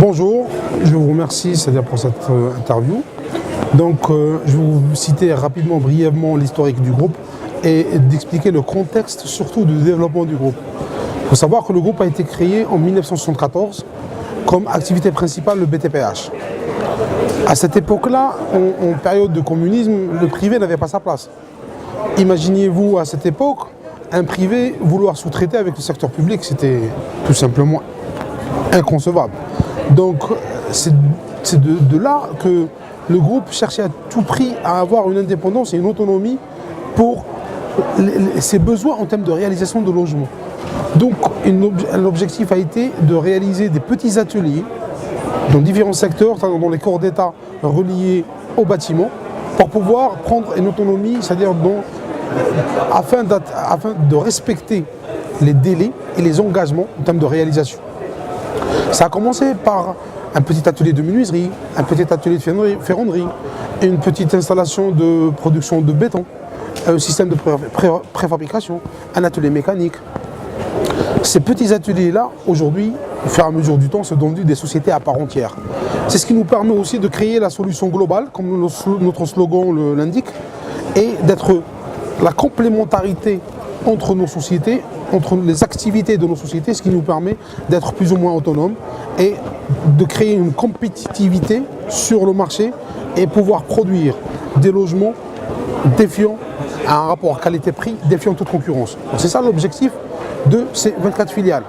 Bonjour, je vous remercie pour cette interview. Donc, je vais vous citer rapidement, brièvement l'historique du groupe et d'expliquer le contexte surtout du développement du groupe. Il faut savoir que le groupe a été créé en 1974 comme activité principale le BTPH. À cette époque-là, en période de communisme, le privé n'avait pas sa place. Imaginez-vous à cette époque, un privé vouloir sous-traiter avec le secteur public, c'était tout simplement inconcevable. Donc c'est de là que le groupe cherchait à tout prix à avoir une indépendance et une autonomie pour ses besoins en termes de réalisation de logements. Donc l'objectif a été de réaliser des petits ateliers dans différents secteurs, dans les corps d'État reliés au bâtiment, pour pouvoir prendre une autonomie, c'est-à-dire afin de respecter les délais et les engagements en termes de réalisation. Ça a commencé par un petit atelier de menuiserie, un petit atelier de ferronnerie, une petite installation de production de béton, un système de préfabrication, un atelier mécanique. Ces petits ateliers-là, aujourd'hui, au fur et à mesure du temps, sont devenus des sociétés à part entière. C'est ce qui nous permet aussi de créer la solution globale, comme notre slogan l'indique, et d'être la complémentarité entre nos sociétés, entre les activités de nos sociétés, ce qui nous permet d'être plus ou moins autonomes et de créer une compétitivité sur le marché et pouvoir produire des logements défiant à un rapport qualité-prix, défiant toute concurrence. C'est ça l'objectif de ces 24 filiales.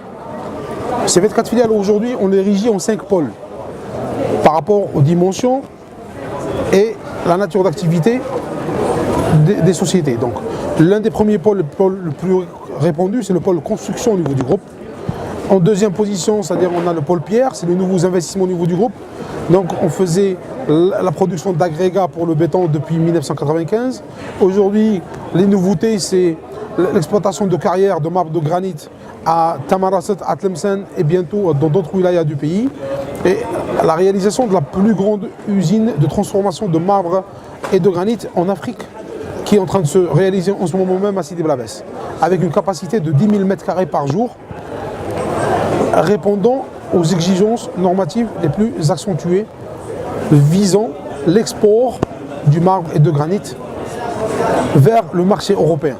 Ces 24 filiales aujourd'hui, on les régit en 5 pôles par rapport aux dimensions et la nature d'activité des sociétés. Donc, l'un des premiers pôles, le pôle le plus répandu, c'est le pôle construction au niveau du groupe. En deuxième position, c'est-à-dire on a le pôle pierre, c'est les nouveaux investissements au niveau du groupe. Donc on faisait la production d'agrégats pour le béton depuis 1995. Aujourd'hui, les nouveautés, c'est l'exploitation de carrières de marbre de granit à Tamarasset, à Tlemcen et bientôt dans d'autres wilayas du pays. Et la réalisation de la plus grande usine de transformation de marbre et de granit en Afrique, qui est en train de se réaliser en ce moment même à Sidi Bel Abbès, avec une capacité de 10 000 m² par jour, répondant aux exigences normatives les plus accentuées, visant l'export du marbre et de granit vers le marché européen.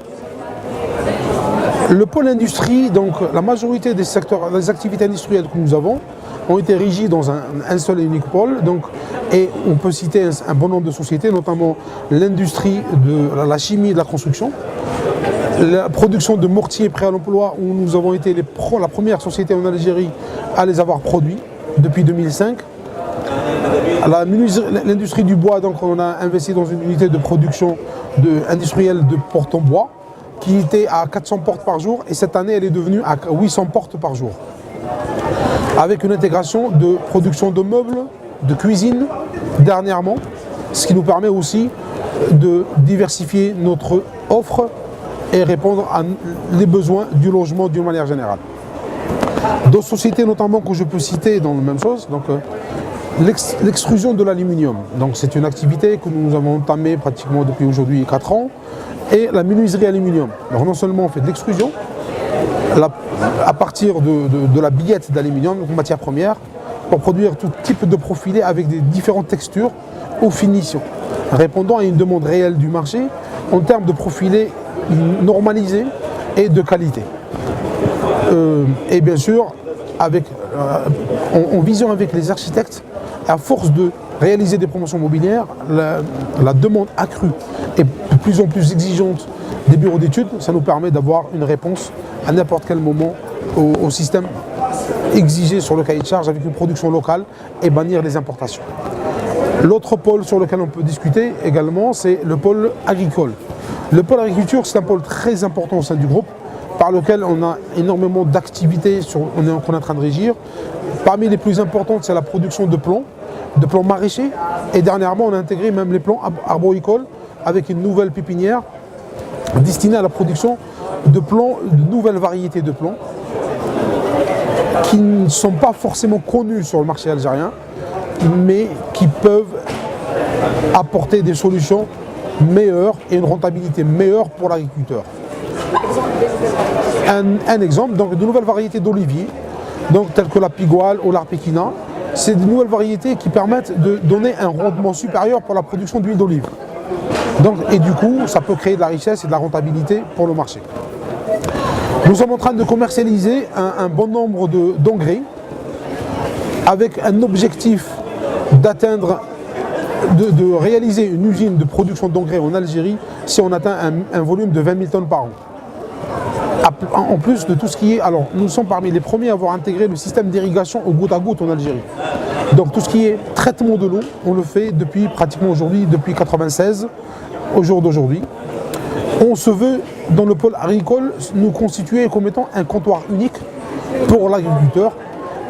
Le pôle industrie, donc la majorité des secteurs, des activités industrielles que nous avons, ont été régies dans un seul et unique pôle. Donc, et on peut citer un bon nombre de sociétés, notamment l'industrie de la chimie et de la construction, la production de mortiers prêts à l'emploi, où nous avons été la première société en Algérie à les avoir produits depuis 2005. L'industrie du bois, donc on a investi dans une unité de production industrielle de portes en bois, qui était à 400 portes par jour, et cette année elle est devenue à 800 portes par jour, avec une intégration de production de meubles, de cuisine dernièrement, ce qui nous permet aussi de diversifier notre offre et répondre à les besoins du logement d'une manière générale. D'autres sociétés notamment que je peux citer dans la même chose, donc l'extrusion de l'aluminium. Donc c'est une activité que nous avons entamée pratiquement depuis aujourd'hui 4 ans, et la menuiserie aluminium. Donc non seulement on fait de l'extrusion à partir de la billette d'aluminium, donc matière première, pour produire tout type de profilés avec des différentes textures ou finitions, répondant à une demande réelle du marché en termes de profilés normalisés et de qualité. Et bien sûr, en vision avec les architectes, à force de réaliser des promotions mobilières, la demande accrue et de plus en plus exigeante des bureaux d'études, ça nous permet d'avoir une réponse à n'importe quel moment au système exigé sur le cahier de charge avec une production locale et bannir les importations. L'autre pôle sur lequel on peut discuter également, c'est le pôle agricole. Le pôle agriculture, c'est un pôle très important au sein du groupe, par lequel on a énormément d'activités qu'on est en train de régir. Parmi les plus importantes, c'est la production de plants maraîchers, et dernièrement on a intégré même les plants arboricoles avec une nouvelle pépinière destinée à la production de nouvelles variétés de plants qui ne sont pas forcément connus sur le marché algérien, mais qui peuvent apporter des solutions meilleures et une rentabilité meilleure pour l'agriculteur. Un exemple, donc de nouvelles variétés d'oliviers, donc telles que la pigoale ou l'arpékina, c'est de nouvelles variétés qui permettent de donner un rendement supérieur pour la production d'huile d'olive. Donc, et du coup, ça peut créer de la richesse et de la rentabilité pour le marché. Nous sommes en train de commercialiser un bon nombre d'engrais avec un objectif d'atteindre, de réaliser une usine de production d'engrais en Algérie si on atteint un volume de 20 000 tonnes par an. En plus de tout ce qui est... Alors, nous sommes parmi les premiers à avoir intégré le système d'irrigation au goutte à goutte en Algérie. Donc, tout ce qui est traitement de l'eau, on le fait depuis pratiquement aujourd'hui, depuis 1996, au jour d'aujourd'hui. On se veut, dans le pôle agricole, nous constituer comme étant un comptoir unique pour l'agriculteur.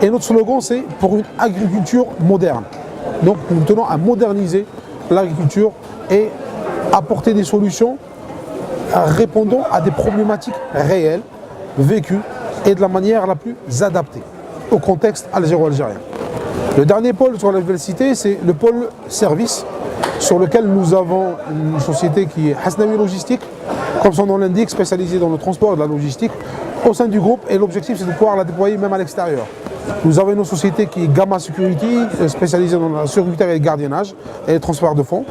Et notre slogan, c'est pour une agriculture moderne. Donc, nous tenons à moderniser l'agriculture et apporter des solutions répondant à des problématiques réelles, vécues et de la manière la plus adaptée au contexte algéro-algérien. Le dernier pôle sur la nouvelle cité, c'est le pôle service, sur lequel nous avons une société qui est Hasnaoui Logistique, comme son nom l'indique, spécialisée dans le transport et la logistique au sein du groupe, et l'objectif c'est de pouvoir la déployer même à l'extérieur. Nous avons une société qui est Gamma Security, spécialisée dans la sécurité et le gardiennage et le transfert de fonds.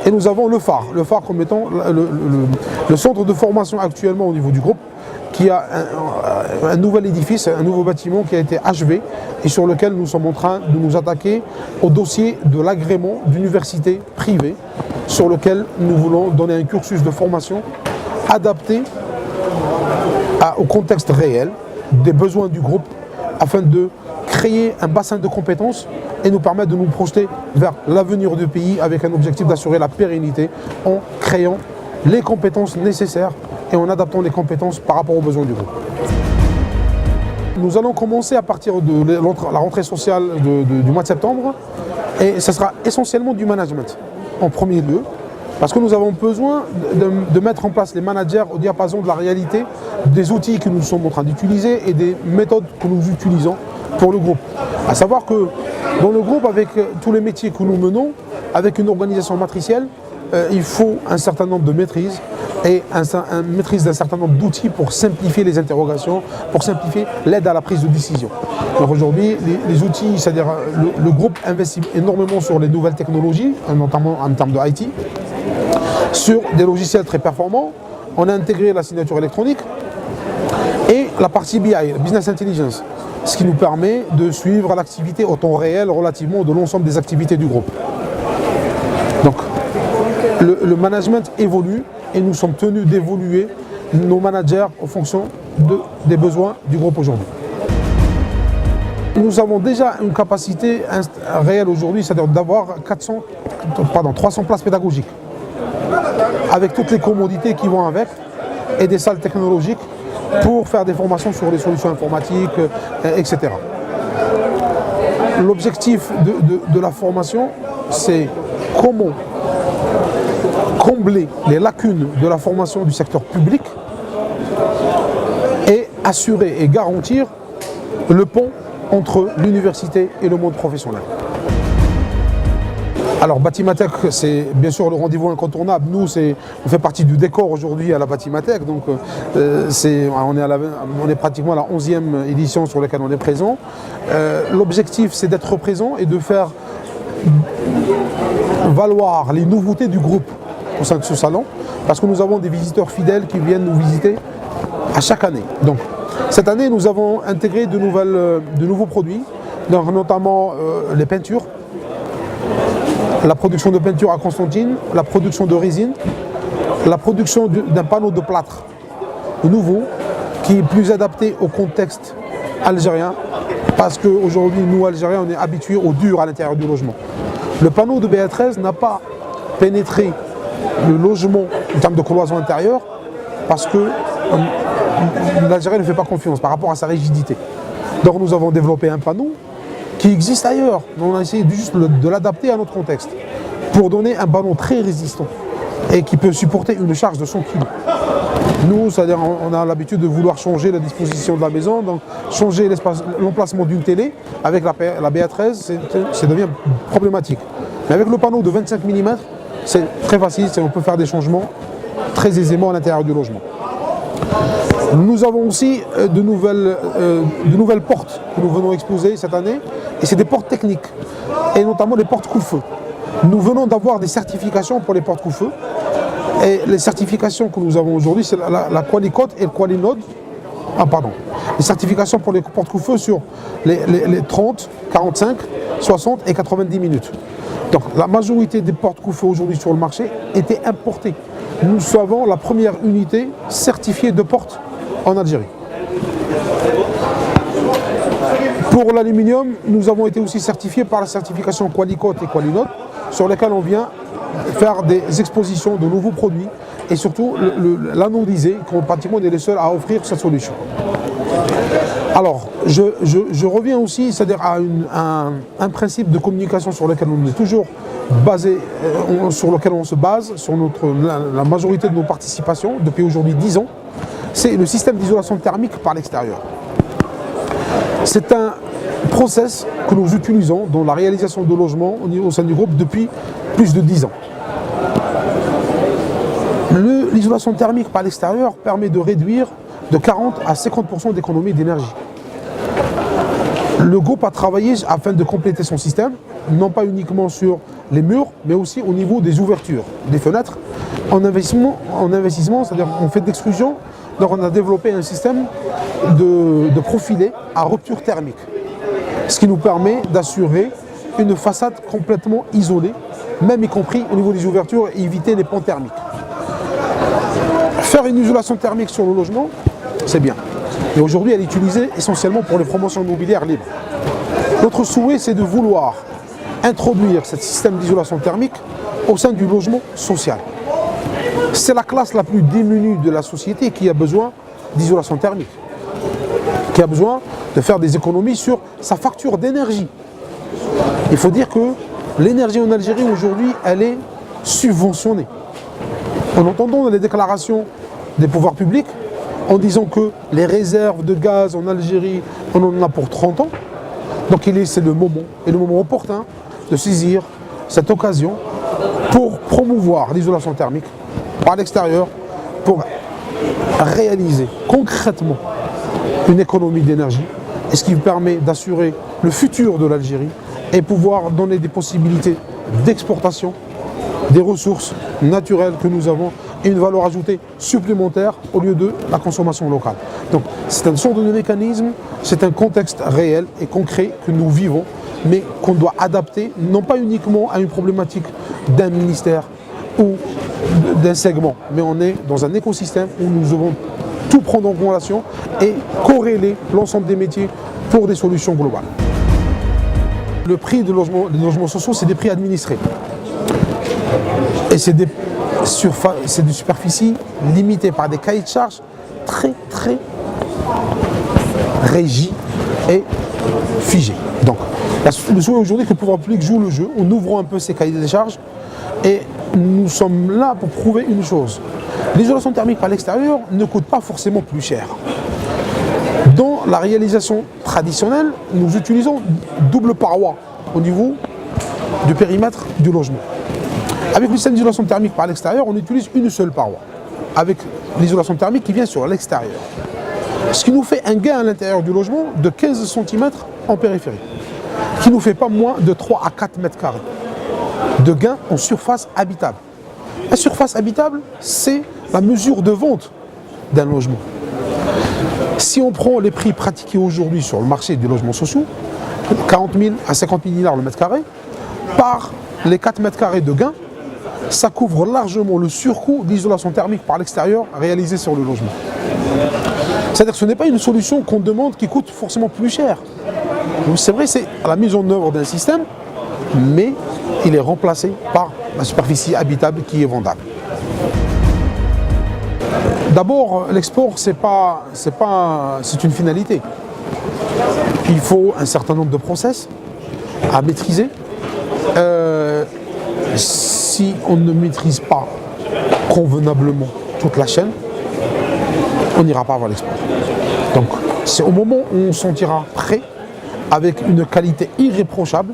Et nous avons le phare comme étant le centre de formation actuellement au niveau du groupe, qui a un nouvel édifice, un nouveau bâtiment qui a été achevé et sur lequel nous sommes en train de nous attaquer au dossier de l'agrément d'université privée, sur lequel nous voulons donner un cursus de formation adapté au contexte réel des besoins du groupe, afin de créer un bassin de compétences et nous permettre de nous projeter vers l'avenir du pays avec un objectif d'assurer la pérennité en créant les compétences nécessaires et en adaptant les compétences par rapport aux besoins du groupe. Nous allons commencer à partir de la rentrée sociale du mois de septembre, et ce sera essentiellement du management en premier lieu, parce que nous avons besoin de mettre en place les managers au diapason de la réalité des outils que nous sommes en train d'utiliser et des méthodes que nous utilisons pour le groupe. À savoir que dans le groupe, avec tous les métiers que nous menons, avec une organisation matricielle, il faut un certain nombre de maîtrises et une maîtrise d'un certain nombre d'outils pour simplifier les interrogations, pour simplifier l'aide à la prise de décision. Donc aujourd'hui, les outils, c'est-à-dire le groupe investit énormément sur les nouvelles technologies, notamment en termes de IT, sur des logiciels très performants. On a intégré la signature électronique et la partie BI, Business Intelligence, ce qui nous permet de suivre l'activité au temps réel relativement de l'ensemble des activités du groupe. Donc, le management évolue et nous sommes tenus d'évoluer nos managers en fonction des besoins du groupe aujourd'hui. Nous avons déjà une capacité réelle aujourd'hui, c'est-à-dire d'avoir 300 places pédagogiques, avec toutes les commodités qui vont avec et des salles technologiques pour faire des formations sur les solutions informatiques, etc. L'objectif de la formation, c'est comment combler les lacunes de la formation du secteur public et assurer et garantir le pont entre l'université et le monde professionnel. Alors Batimatech, c'est bien sûr le rendez-vous incontournable. Nous, on fait partie du décor aujourd'hui à la Batimatech, donc on est pratiquement à la 11e édition sur laquelle on est présent. L'objectif, c'est d'être présent et de faire valoir les nouveautés du groupe au sein de ce salon, parce que nous avons des visiteurs fidèles qui viennent nous visiter à chaque année. Donc, cette année, nous avons intégré de nouveaux produits, donc notamment les peintures, la production de peinture à Constantine, la production de résine, la production d'un panneau de plâtre nouveau qui est plus adapté au contexte algérien, parce qu'aujourd'hui, nous, Algériens, on est habitués au dur à l'intérieur du logement. Le panneau de BA13 n'a pas pénétré le logement en termes de cloison intérieure parce que l'Algérien ne fait pas confiance par rapport à sa rigidité. Donc nous avons développé un panneau qui existe ailleurs. On a essayé juste de l'adapter à notre contexte pour donner un panneau très résistant et qui peut supporter une charge de 100 kg. Nous, c'est-à-dire on a l'habitude de vouloir changer la disposition de la maison, donc changer l'emplacement d'une télé avec la BA13, ça devient problématique. Mais avec le panneau de 25 mm, c'est très facile, on peut faire des changements très aisément à l'intérieur du logement. Nous avons aussi de nouvelles portes que nous venons exposer cette année Et c'est des portes techniques, et notamment les portes coup-feu. Nous venons d'avoir des certifications pour les portes coup-feu. Et les certifications que nous avons aujourd'hui, c'est la Qualicote et le Qualinode. Ah pardon. Les certifications pour les portes coup-feu sur les 30, 45, 60 et 90 minutes. Donc la majorité des portes coup-feu aujourd'hui sur le marché étaient importées. Nous sommes la première unité certifiée de portes en Algérie. Pour l'aluminium, nous avons été aussi certifiés par la certification Qualicote et Qualinode, sur lesquelles on vient faire des expositions de nouveaux produits et surtout l'anodisé, pratiquement on est les seuls à offrir cette solution. Alors, je reviens aussi, c'est-à-dire à un principe de communication sur lequel on est toujours basé, sur lequel on se base, sur la majorité de nos participations depuis aujourd'hui 10 ans, c'est le système d'isolation thermique par l'extérieur. C'est un process que nous utilisons dans la réalisation de logements au sein du groupe depuis plus de 10 ans. L'isolation thermique par l'extérieur permet de réduire de 40 à 50% d'économie d'énergie. Le groupe a travaillé afin de compléter son système, non pas uniquement sur les murs, mais aussi au niveau des ouvertures, des fenêtres. En investissement, c'est-à-dire en fait d'extrusion, donc on a développé un système de profilés à rupture thermique, ce qui nous permet d'assurer une façade complètement isolée, même y compris au niveau des ouvertures, et éviter les pans thermiques. Faire une isolation thermique sur le logement, c'est bien. Et aujourd'hui, elle est utilisée essentiellement pour les promotions immobilières libres. Notre souhait, c'est de vouloir introduire ce système d'isolation thermique au sein du logement social. C'est la classe la plus démunie de la société qui a besoin d'isolation thermique, qui a besoin de faire des économies sur sa facture d'énergie. Il faut dire que l'énergie en Algérie aujourd'hui, elle est subventionnée. En entendant les déclarations des pouvoirs publics, en disant que les réserves de gaz en Algérie, on en a pour 30 ans, donc c'est le moment, et le moment opportun, de saisir cette occasion pour promouvoir l'isolation thermique par l'extérieur, pour réaliser concrètement une économie d'énergie, et ce qui permet d'assurer le futur de l'Algérie et pouvoir donner des possibilités d'exportation des ressources naturelles que nous avons et une valeur ajoutée supplémentaire au lieu de la consommation locale. Donc c'est un sorte de mécanisme, c'est un contexte réel et concret que nous vivons, mais qu'on doit adapter non pas uniquement à une problématique d'un ministère ou d'un segment, mais on est dans un écosystème où nous devons tout prendre en relation et corréler l'ensemble des métiers pour des solutions globales. Le prix des logements sociaux, c'est des prix administrés. Et c'est des superficies limitées par des cahiers de charges très régis et figés. Donc le souhait aujourd'hui, que le pouvoir public joue le jeu en ouvrant un peu ces cahiers de charges, et nous sommes là pour prouver une chose. L'isolation thermique par l'extérieur ne coûte pas forcément plus cher. Dans la réalisation traditionnelle, nous utilisons double paroi au niveau du périmètre du logement. Avec le système d'isolation thermique par l'extérieur, on utilise une seule paroi, avec l'isolation thermique qui vient sur l'extérieur. Ce qui nous fait un gain à l'intérieur du logement de 15 cm en périphérie, qui ne nous fait pas moins de 3 à 4 mètres carrés de gain en surface habitable. La surface habitable, c'est la mesure de vente d'un logement. Si on prend les prix pratiqués aujourd'hui sur le marché des logements sociaux, 40 000 à 50 000 dinars le mètre carré, par les 4 mètres carrés de gain, ça couvre largement le surcoût d'isolation thermique par l'extérieur réalisé sur le logement. C'est-à-dire que ce n'est pas une solution qu'on demande qui coûte forcément plus cher. C'est vrai, c'est la mise en œuvre d'un système, mais il est remplacé par la superficie habitable qui est vendable. D'abord, l'export, c'est une finalité. Il faut un certain nombre de process à maîtriser. Si on ne maîtrise pas convenablement toute la chaîne, on n'ira pas vers l'export. Donc, c'est au moment où on se sentira prêt, avec une qualité irréprochable,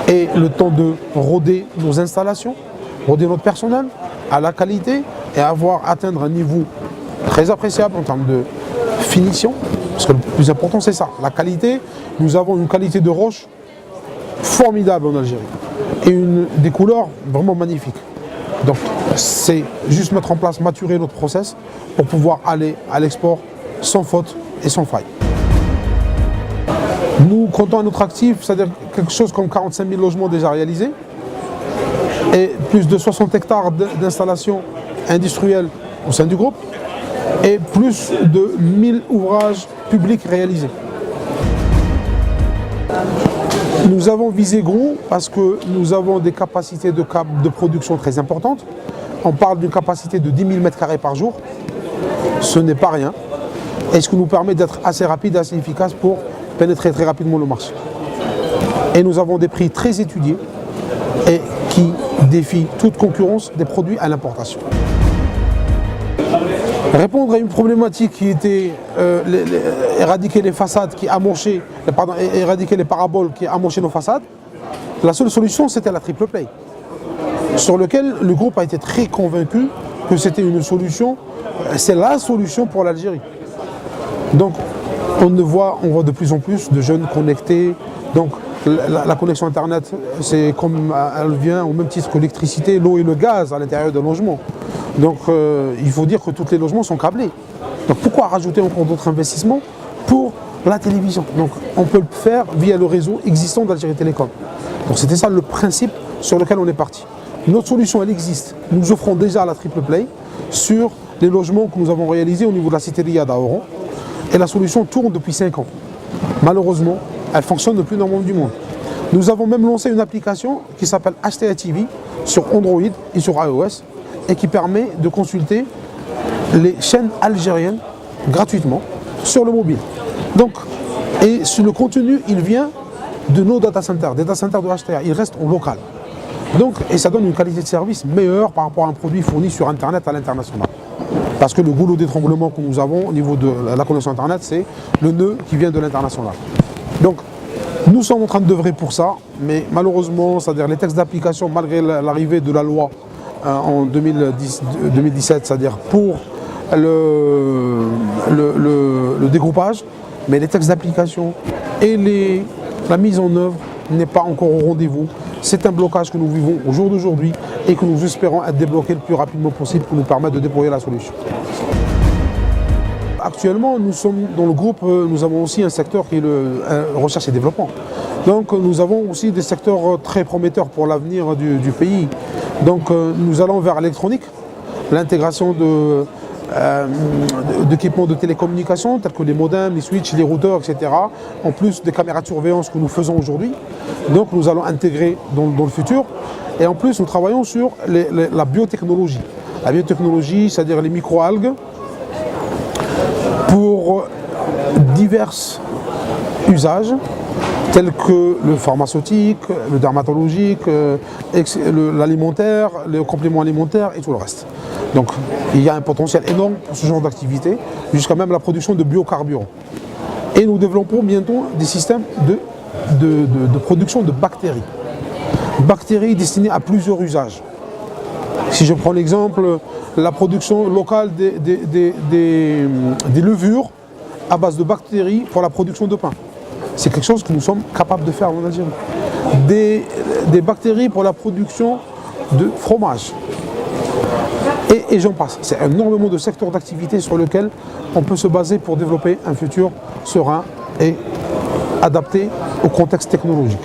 et le temps de roder nos installations, roder notre personnel à la qualité et atteindre un niveau très appréciable en termes de finition, Parce que le plus important, c'est ça, la qualité. Nous avons une qualité de roche formidable en Algérie et des couleurs vraiment magnifiques. Donc, c'est juste mettre en place, maturer notre process pour pouvoir aller à l'export sans faute et sans faille. Nous comptons à notre actif, c'est-à-dire quelque chose comme 45 000 logements déjà réalisés et plus de 60 hectares d'installations industrielles au sein du groupe et plus de 1000 ouvrages publics réalisés. Nous avons visé gros parce que nous avons des capacités de production très importantes. On parle d'une capacité de 10 000 m² par jour. Ce n'est pas rien. Et ce qui nous permet d'être assez rapide et assez efficace pour pénétrer très rapidement le marché. Et nous avons des prix très étudiés et qui défient toute concurrence des produits à l'importation. Répondre à une problématique qui était éradiquer les façades qui amochaient, éradiquer les paraboles qui amochaient nos façades, la seule solution c'était la triple play, sur lequel le groupe a été très convaincu que c'était une solution, c'est la solution pour l'Algérie. Donc on voit de plus en plus de jeunes connectés, donc la connexion internet c'est comme elle vient au même titre que l'électricité, l'eau et le gaz à l'intérieur d'un logement. Donc il faut dire que tous les logements sont câblés. Donc pourquoi rajouter encore d'autres investissements pour la télévision? Donc on peut le faire via le réseau existant d'Algérie Télécom. Donc c'était ça le principe sur lequel on est parti. Notre solution elle existe. Nous offrons déjà la triple play sur les logements que nous avons réalisés au niveau de la cité Riyad à Oran. Et la solution tourne depuis 5 ans. Malheureusement, elle fonctionne le plus normalement du monde. Nous avons même lancé une application qui s'appelle HTA TV sur Android et sur iOS et qui permet de consulter les chaînes algériennes gratuitement sur le mobile. Donc, et sur le contenu, il vient de nos data centers, des data centers de HTA, il reste au local. Donc, et ça donne une qualité de service meilleure par rapport à un produit fourni sur Internet à l'international. Parce que le goulot d'étranglement que nous avons au niveau de la connexion Internet, c'est le nœud qui vient de l'international. Donc, nous sommes en train d'œuvrer pour ça, mais malheureusement, c'est-à-dire les textes d'application, malgré l'arrivée de la loi en 2017, c'est-à-dire pour le dégroupage, mais les textes d'application et la mise en œuvre n'est pas encore au rendez-vous. C'est un blocage que nous vivons au jour d'aujourd'hui et que nous espérons être débloqué le plus rapidement possible pour nous permettre de déployer la solution. Actuellement, nous sommes dans le groupe, nous avons aussi un secteur qui est recherche et développement. Donc nous avons aussi des secteurs très prometteurs pour l'avenir du pays. Donc nous allons vers l'électronique, l'intégration d'équipements de télécommunications tels que les modems, les switches, les routeurs, etc. En plus des caméras de surveillance que nous faisons aujourd'hui. Donc nous allons intégrer dans le futur. Et en plus nous travaillons sur la biotechnologie. La biotechnologie, c'est-à-dire les microalgues pour divers usages tels que le pharmaceutique, le dermatologique, l'alimentaire, les compléments alimentaires et tout le reste. Donc il y a un potentiel énorme pour ce genre d'activité, jusqu'à même la production de biocarburants. Et nous développons bientôt des systèmes de production de bactéries. Bactéries destinées à plusieurs usages. Si je prends l'exemple, la production locale des levures à base de bactéries pour la production de pain. C'est quelque chose que nous sommes capables de faire en Algérie. Des bactéries pour la production de fromage. Et j'en passe. C'est énormément de secteurs d'activité sur lesquels on peut se baser pour développer un futur serein et adapté au contexte technologique.